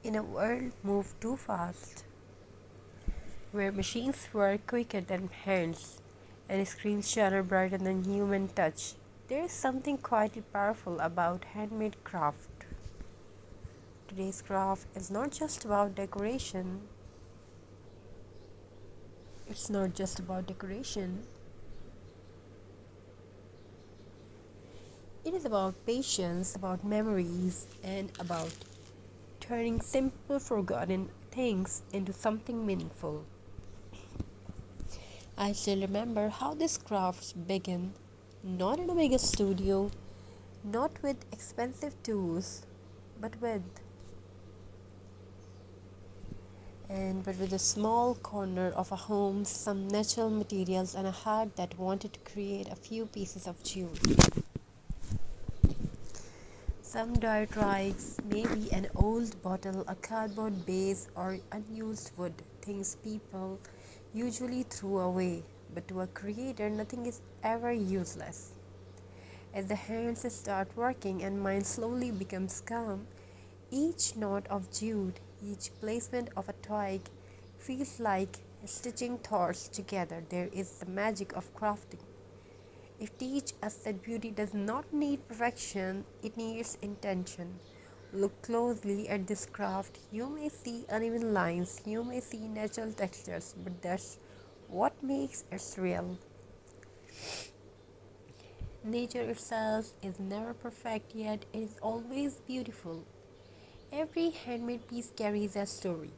In a world moved too fast, where machines work quicker than hands and screens shine brighter than human touch, there is something quietly powerful about handmade craft. Today's craft is not just about decoration. It's not just about decoration. It is about patience, about memories, and about turning simple, forgotten things into something meaningful. I still remember how this craft began, not in a big studio, not with expensive tools, but with a small corner of a home, some natural materials, and a heart that wanted to create a few pieces of jute. Some dirt rags, maybe an old bottle, a cardboard base, or unused wood, things people usually throw away. But to a creator, nothing is ever useless. As the hands start working and mind slowly becomes calm, each knot of jute, each placement of a twig feels like stitching thoughts together. There is the magic of crafting. It teaches us that beauty does not need perfection, it needs intention. Look closely at this craft. You may see uneven lines, you may see natural textures, but that's what makes it real. Nature itself is never perfect, yet it is always beautiful. Every handmade piece carries a story.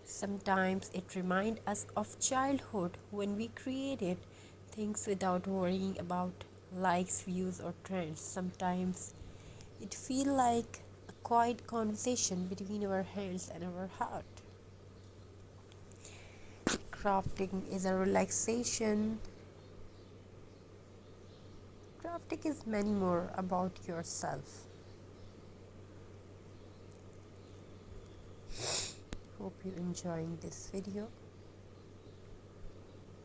Sometimes it reminds us of childhood when we created things without worrying about likes, views, or trends. Sometimes it feels like a quiet conversation between our hands and our heart. Crafting is a relaxation. Crafting is many more about yourself. Hope you're enjoying this video.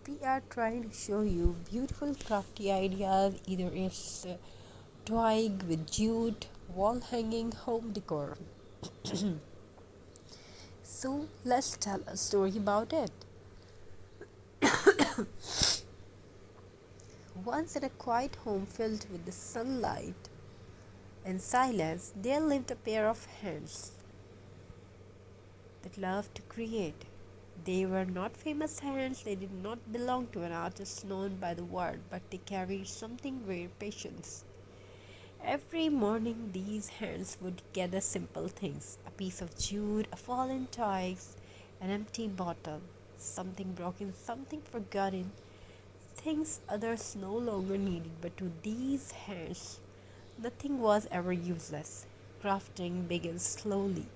We are trying to show you beautiful crafty ideas, either it's twig with jute, wall hanging, home decor. So let's tell a story about it. Once in a quiet home filled with the sunlight and silence, there lived a pair of hands that loved to create. They were not famous hands, they did not belong to an artist known by the world, but they carried something very patience. Every morning, these hands would gather simple things: a piece of jute, a fallen twig, an empty bottle, something broken, something forgotten, things others no longer needed. But to these hands, nothing was ever useless. Crafting began slowly,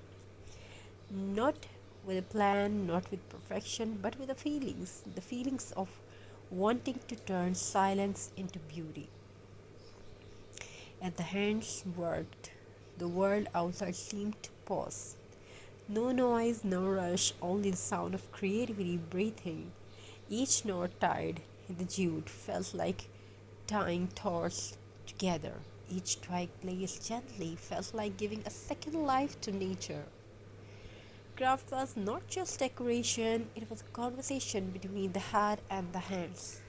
not with a plan, not with perfection, but with the feelings of wanting to turn silence into beauty. As the hands worked, the world outside seemed to pause. No noise, no rush, only the sound of creativity breathing. Each knot tied in the jute felt like tying thoughts together. Each twig placed gently felt like giving a second life to nature. Craft was not just decoration, it was a conversation between the heart and the hands.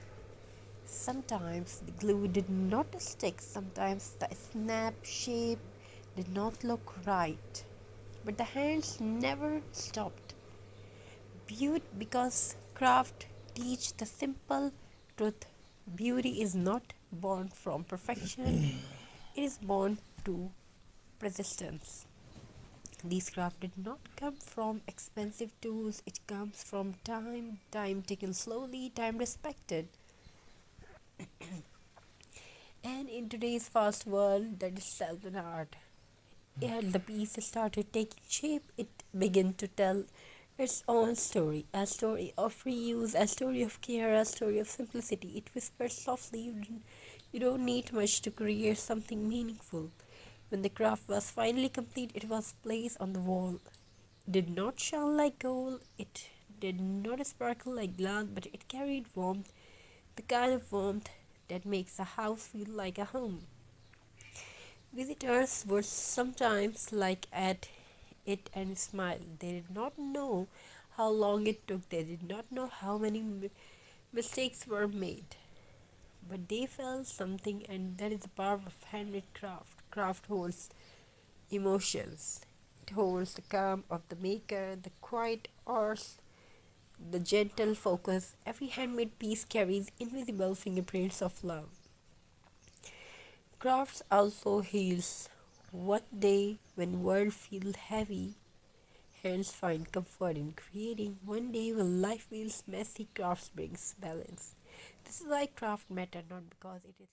Sometimes the glue did not stick, sometimes the snap shape did not look right. But the hands never stopped. Because craft teach the simple truth: beauty is not born from perfection, it is born to persistence. These craft did not come from expensive tools, it comes from time taken slowly, time respected. And in today's fast world, that is self an art. As the piece started taking shape, it began to tell its own story, a story of reuse, a story of care, a story of simplicity. It whispered softly, you don't need much to create something meaningful. When the craft was finally complete, it was placed on the wall. It did not shine like gold, it did not sparkle like glass, but it carried warmth, the kind of warmth that makes a house feel like a home. Visitors would sometimes look at it and smiled. They did not know how long it took, they did not know how many mistakes were made, but they felt something, and that is the power of handmade craft. Craft holds emotions. It holds the calm of the maker, the quiet art, the gentle focus. Every handmade piece carries invisible fingerprints of love. Crafts also heals. One day when world feels heavy, hands find comfort in creating. One day when life feels messy, crafts brings balance. This is why craft matter, not because it is